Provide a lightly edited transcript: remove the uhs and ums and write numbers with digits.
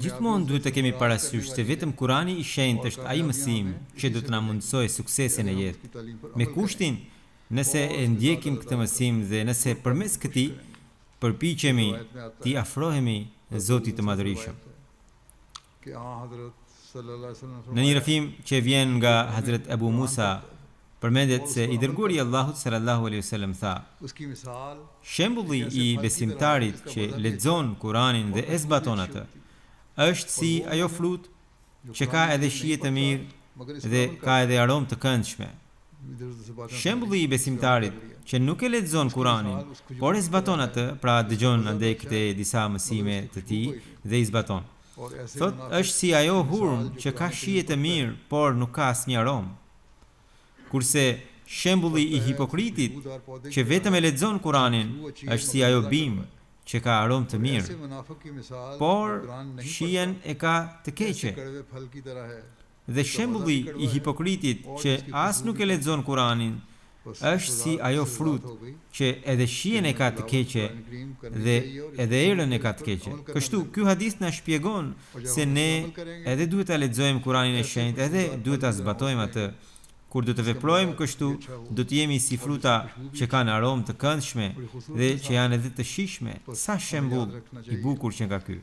Gjithmonë duhet të kemi parasysh se vetëm Kurani i Shenjtë është ai mësim që do të na mundsojë suksesin e jetë. Me kushtin, nëse e ndjekim këtë mësim dhe nëse përmes këtij përpiqemi t'i afrohemi Zotit të Madhërisëm. Në një rrëfim që vjen nga Hazrat Abu Musa, përmendet se i dërguari i Allahut sallallahu alaihi wasallam tha: shembulli i besimtarit që lexon Kuranin dhe e zbaton atë është si ajo frutë që ka edhe shije të mirë dhe ka edhe aromë të këndshme. Shembulli i besimtarit që nuk e lexon Kuranin, por e zbaton atë, pra dëgjon andej këte disa mësime të tij dhe i zbaton. Thot, është si ajo hurmë që ka shije të mirë, por nuk ka asnjë aromë. Kurse shembulli i hipokritit që vetëm e lexon Kuranin është si ajo bimë që ka aromë të mirë, por shijen e ka të keqe. Dhe shembulli i hipokritit që as nuk e lexon Kuranin është si ajo frutë që edhe shijen e ka të keqe dhe edhe erën e ka të keqe. Kështu, ky hadith na shpjegon se ne edhe duhet ta lexojmë Kuranin e Shenjtë, edhe duhet ta zbatojmë atë. Kur do të veprojmë kështu, do të jemi si fruta që kanë aromë të këndshme dhe që janë edhe të shijshme. Sa shembull i bukur që nga ky.